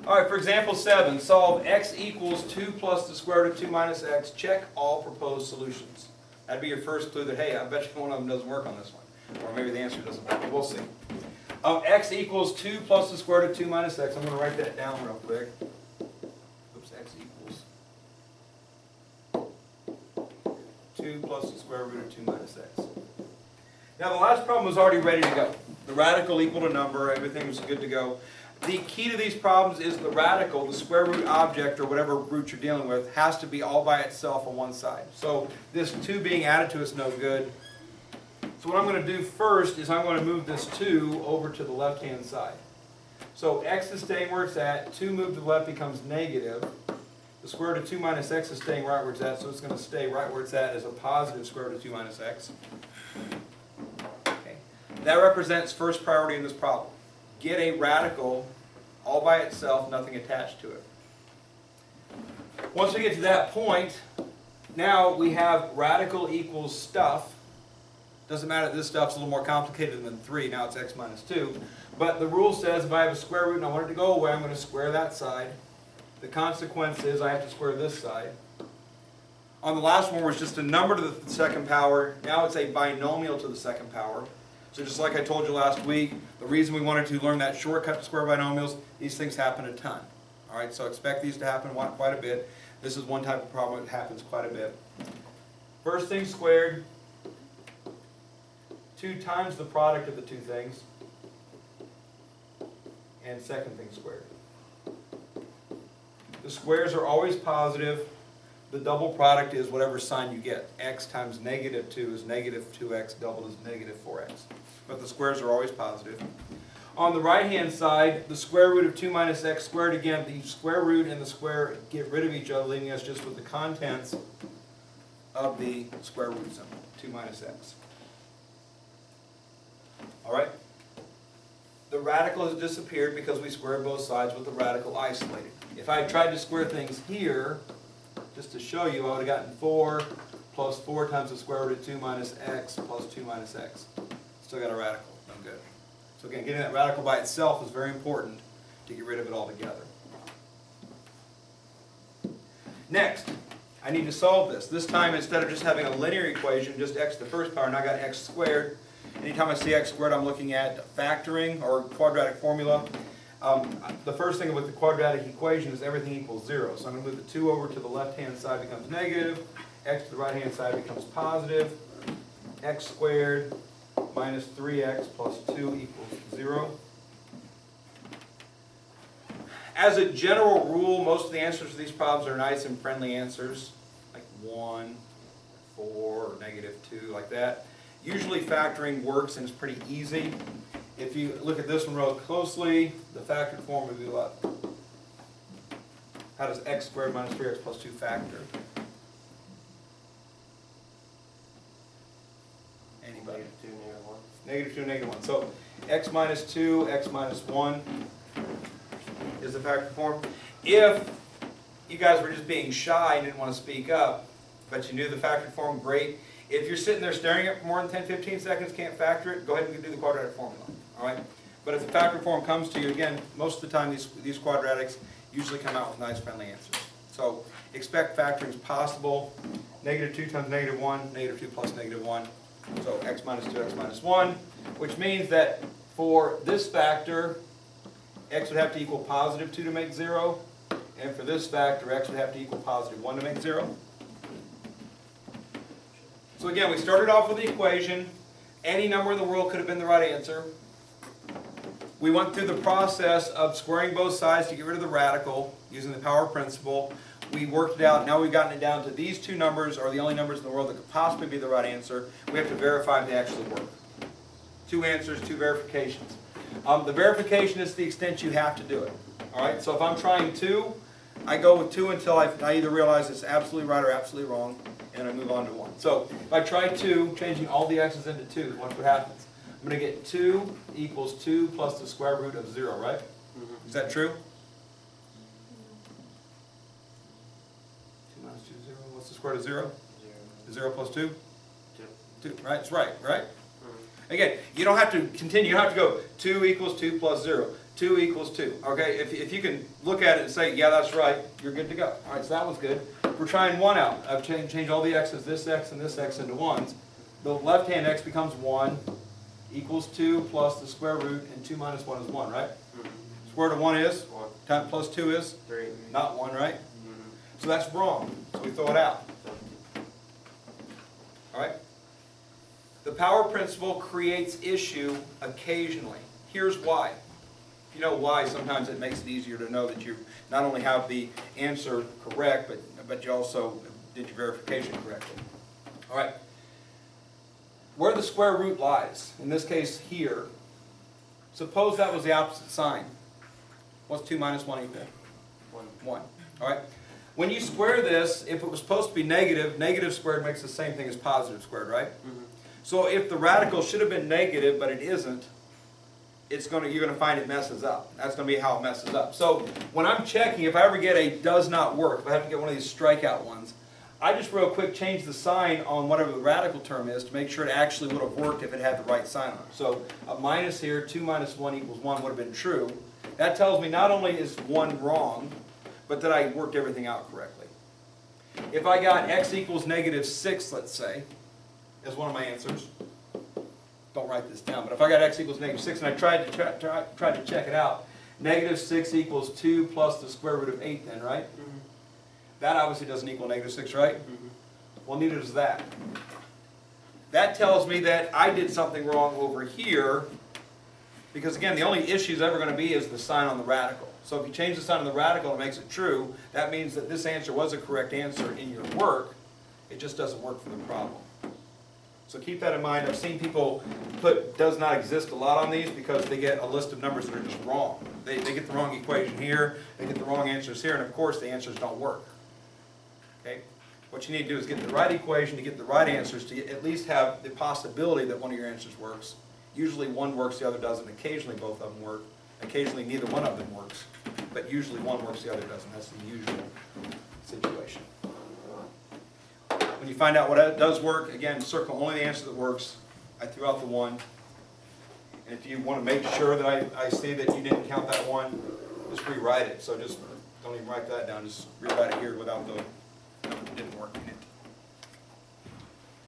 Alright, for example 7, solve x equals 2 plus the square root of 2 minus x. Check all proposed solutions. That'd be your first clue that, hey, I bet you one of them doesn't work on this one. Or maybe the answer doesn't work. We'll see. X equals 2 plus the square root of 2 minus x. I'm going to write that down real quick. Oops, x equals 2 plus the square root of 2 minus x. Now the last problem was already ready to go. The radical equal to number, everything was good to go. The key to these problems is the radical, the square root object, or whatever root you're dealing with, has to be all by itself on one side. So this 2 being added to is no good. So what I'm going to do first is I'm going to move this 2 over to the left-hand side. So x is staying where it's at. 2 moved to the left becomes negative. The square root of 2 minus x is staying right where it's at, so it's going to stay right where it's at as a positive square root of 2 minus x. Okay. That represents first priority in this problem. Get a radical all by itself, nothing attached to it. Once we get to that point, now we have radical equals stuff. Doesn't matter that this stuff's a little more complicated than 3, now it's x minus 2. But the rule says if I have a square root and I want it to go away, I'm going to square that side. The consequence is I have to square this side. On the last one, where it's just a number to the second power, now it's a binomial to the second power. So just like I told you last week, the reason we wanted to learn that shortcut to square binomials, these things happen a ton. Alright, so expect these to happen quite a bit. This is one type of problem that happens quite a bit. First thing squared, 2 times the product of the two things, and second thing squared. The squares are always positive. The double product is whatever sign you get. X times negative 2 is negative 2x, doubled is negative 4x. But the squares are always positive. On the right-hand side, the square root of 2 minus x squared, again, the square root and the square get rid of each other, leaving us just with the contents of the square root symbol, 2 minus x. Alright? The radical has disappeared because we squared both sides with the radical isolated. If I had tried to square things here, just to show you, I would have gotten 4 plus 4 times the square root of 2 minus x plus 2 minus x. Still got a radical. No good. So again, getting that radical by itself is very important to get rid of it altogether. Next, I need to solve this. This time, instead of just having a linear equation, just x to the first power, now I got x squared. Anytime I see x squared, I'm looking at factoring or quadratic formula. The first thing with the quadratic equation is everything equals 0. So I'm going to move the 2 over to the left-hand side becomes negative. X to the right-hand side becomes positive. X squared minus 3x plus 2 equals 0. As a general rule, most of the answers to these problems are nice and friendly answers, like 1, 4, or negative 2, like that. Usually factoring works and it's pretty easy. If you look at this one real closely, the factored form would be what? How does x squared minus 3x plus 2 factor? Anybody? Negative 2, negative 1. So x minus 2, x minus 1 is the factored form. If you guys were just being shy and didn't want to speak up, but you knew the factored form, great. If you're sitting there staring at it for more than 10-15 seconds, can't factor it, go ahead and do the quadratic formula. Alright? But if the factored form comes to you, again, most of the time these quadratics usually come out with nice friendly answers. So expect factoring is possible. Negative 2 times negative 1, negative 2 plus negative 1. So x minus 2, x minus 1, which means that for this factor, x would have to equal positive 2 to make 0. And for this factor, x would have to equal positive 1 to make 0. So again, we started off with the equation. Any number in the world could have been the right answer. We went through the process of squaring both sides to get rid of the radical using the power principle. We worked it out. Now we've gotten it down to these two numbers are the only numbers in the world that could possibly be the right answer. We have to verify if they actually work. 2 answers, 2 verifications. The verification is the extent you have to do it. All right. So if I'm trying 2, I go with 2 until I either realize it's absolutely right or absolutely wrong, and I move on to 1. So if I try 2, changing all the x's into 2, watch what happens. I'm going to get 2 equals 2 plus the square root of 0, right? Mm-hmm. Is that true? 2 minus 2 is 0. What's the square root of 0? 0 plus 2? 2. Right? It's right, right? Mm-hmm. Again, you don't have to continue. You don't have to go 2 equals 2 plus 0. 2 equals 2. Okay, if you can look at it and say, yeah, that's right, you're good to go. All right, so that one's good. We're trying 1 out. I've changed all the x's, this x and this x into 1s. The left-hand x becomes 1 equals 2 plus the square root, and 2 minus 1 is 1, right? Square root of 1 is? 1. Time plus 2 is? 3. Not 1, right? So that's wrong. So we throw it out. All right? The power principle creates issue occasionally. Here's why. If you know why, sometimes it makes it easier to know that you not only have the answer correct, but you also did your verification correctly. All right. Where the square root lies, in this case here, suppose that was the opposite sign. What's 2 minus 1 equal? 1. 1. All right. When you square this, if it was supposed to be negative, negative squared makes the same thing as positive squared, right? So if the radical should have been negative, but it isn't, you're going to find it messes up. That's going to be how it messes up. So when I'm checking, if I ever get a does not work, if I have to get one of these strikeout ones, I just real quick change the sign on whatever the radical term is to make sure it actually would have worked if it had the right sign on it. So a minus here, 2 minus 1 equals 1 would have been true. That tells me not only is 1 wrong, but that I worked everything out correctly. If I got x equals negative 6, let's say, as one of my answers, don't write this down, but if I got x equals negative 6 and I tried to check it out, negative 6 equals 2 plus the square root of 8 then, right? That obviously doesn't equal negative 6, right? Well, neither does that. That tells me that I did something wrong over here, because again, the only issue is ever going to be is the sign on the radical. So if you change the sign on the radical and it makes it true, that means that this answer was a correct answer in your work. It just doesn't work for the problem. So keep that in mind. I've seen people put does not exist a lot on these because they get a list of numbers that are just wrong. They get the wrong equation here, they get the wrong answers here, and of course the answers don't work. Okay? What you need to do is get the right equation to get the right answers to at least have the possibility that one of your answers works. Usually one works, the other doesn't. Occasionally both of them work. Occasionally neither one of them works. But usually one works, the other doesn't. That's the usual situation. When you find out what does work, again, circle only the answer that works. I threw out the 1. And if you want to make sure that I see that you didn't count that 1, just rewrite it. So just don't even write that down. Just rewrite it here without the number that didn't work in it.